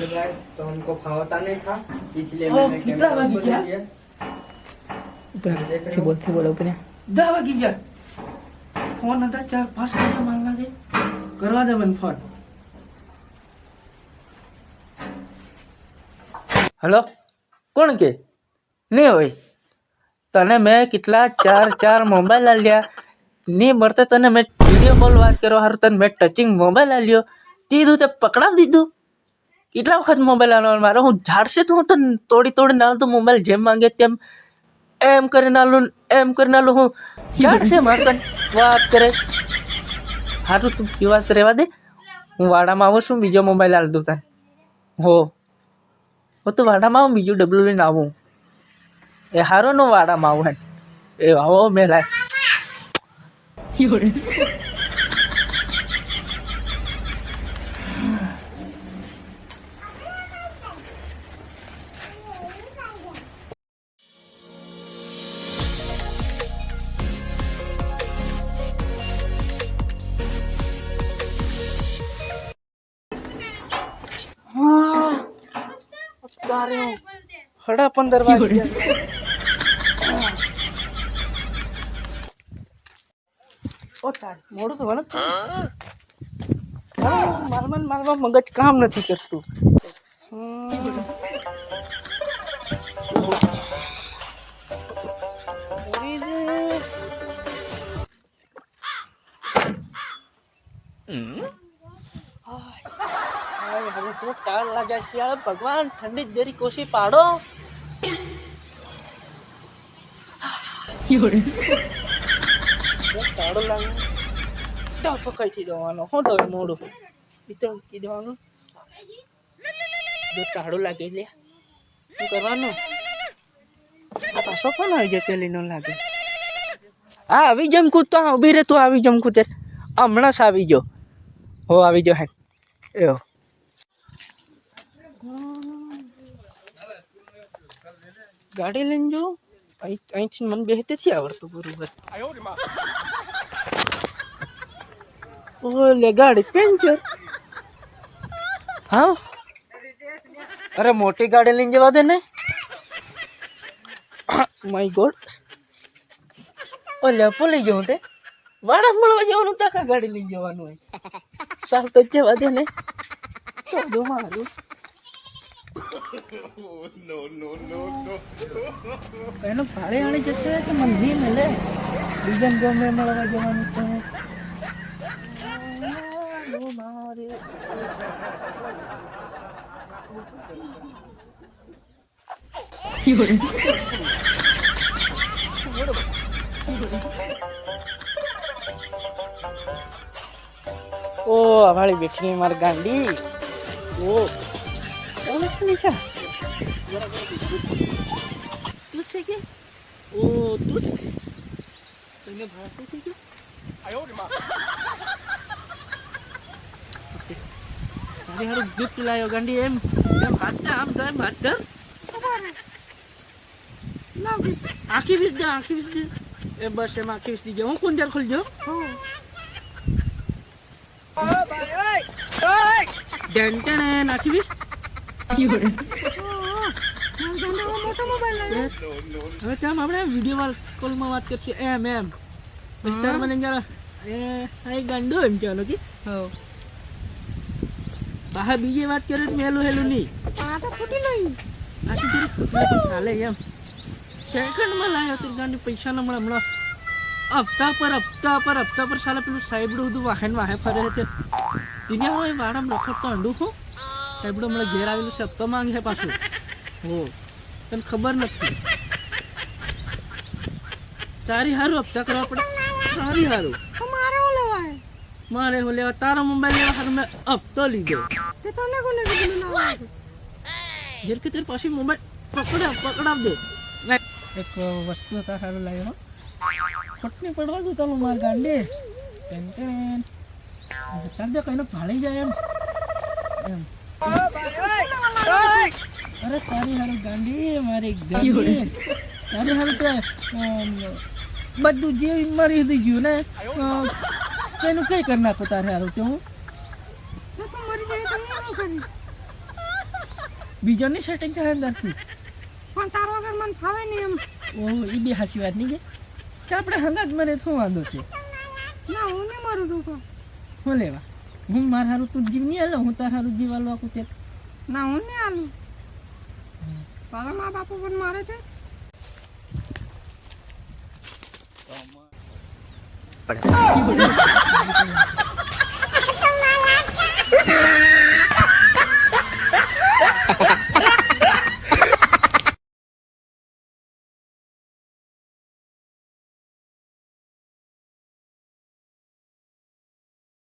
लगाए तो उनको फावता नहीं था, इसलिए ओ, मैंने कितना कैमरा बाकी बदल क्या? दिया। से बोलो अपने 10 वागी गया फोन आता 4-5 वागे मारना दे करवा दे बन फोन हेलो કોણ કે નહીં હોય તને મેં કેટલા ચાર મોબાઈલ આલ્યા નહીં મળતે તને મેં વિડીયો કોલ વાત કરવા હારું તને મેં ટચિંગ મોબાઈલ આલ્યો કીધું તે પકડાવી દીધું કેટલા વખત મોબાઈલ આલવાનો મારો હું ઝાડશે તો હું તને તોડી નાલ તો મોબાઈલ જેમ માંગે તેમ એમ કરીને આલું હું ઝાડશે મારે તને વાત કરે હારું તું એ વાત રહેવા દે હું વાડામાં આવું છું બીજો મોબાઈલ આલ દઉં તને હો તો વાડામાં આવું બીજું ડબલું લઈને આવું એ હારો નો વાડામાં આવું હે એ આવો મેં લાય તારે 15:30 વાગે ઓ તાર મોડું તો વળત મારમાં મગજ કામ નથી કરતું હવે તો તાર લાગ્યા શિયાળ ભગવાન ઠંડી દેરી કોશી પાડો તાળો લાગે તો પકડી દેવાનો હું તો મોડું તો કી દેવાનું જો તાળો લાગે લે શું કરવાનું પાછો પણ આવી જાય પેલી ન લાગે હા આવી જમકું તો ઉભી રે તું આવી જમકું તે હમણાં જ આવી ગયો હો આવી ગયો હે એવો ગાડી લઈને જો અહીંથી મને બેહતેથી આવડતું બરોબર ઓલે ગાડી પેન્ચર હા અરે મોટી ગાડી લઈને જવા દે ને માય ગોડ ઓલે ભૂલી જવું તે વાડા મળવા જવાનું તાકા ગાડી લઈને જવાનું હોય ચાલ તો જવા દે ને તો મારું એનો ભાડે આણી જશે કે મને નહીં મળે બીજા ગમે મળવા જવાનું તો ઓ વાળી બેઠી મારી ગાંડી ઓ Nisha. तुझसे क्या? ओ तुझसे? तुमने भागते थे क्या? आयो रे माँ. अरे हर गिफ्ट लायो गंडी एम हाथ आम तो एम हाथ आँखी बीस दे ए बस एम आँखी बीस दीजिए हूँ कौन जर खुल जाओ डेंटन है आँखी बीस હવે કેમ આપણે વિડીયો કોલમાં વાત કરશે એમ મિસ્ટર મેનેજર એ આ ગાંડો એમ ચાલો કે બહાર બીજી વાત કરે તો હેલું નહીં આ તો ફૂટી નહીં આ તો જરી ફૂટલે ચાલે એમ સેકન્ડમાં લાવ્યો તો ગાંડી પૈસા ન મળે હમણાં હપ્તા પર સાલા પેલું સાહેબડું બધું વાહે ફરે છે તેને હવે વાડામાં રખડતો અંડું છું સાહેબડો હમણાં ઘેર આવેલું છે હપ્તો માંગે છે પાછું હો તને ખબર નથી તારી હારું હપ્તા કરવા પડે તારી હારું મારે હું લેવા તારો મોબાઈલ લેવા હારું મેં હપ્તો લીધો જેમ કે તારી પાછી મોબાઈલ પકડાવ દે એક વસ્તુ તાર સારું લાવ્યો ફટની પડવા દઉં તારું માર ગાંડે તાર દે કઈને ભાળી જાય એમ અરે તારી હારું ગાંડી મારી ગાંડી તારી હારું તો બધું જે મરી ગયું ને તેનું કઈ કરી નાખો તારે હારું તો હું બીજોની સેટિંગ કરે દરથી પણ તાર વગર મને ફાવે નહીં એમ. ઓહો એ બી હાચી વાત નહીં કે આપણે હંગાત મરે શું વાંધો છે ના હું નહીં મરું તું તો. હું લેવા હું માર હારું તું જીવ નહીં હાલો હું તાર હારું જીવ હાલો આખું તે ના હું નહીં આલું. તારા મા બાપુ પણ મારે છે. પડે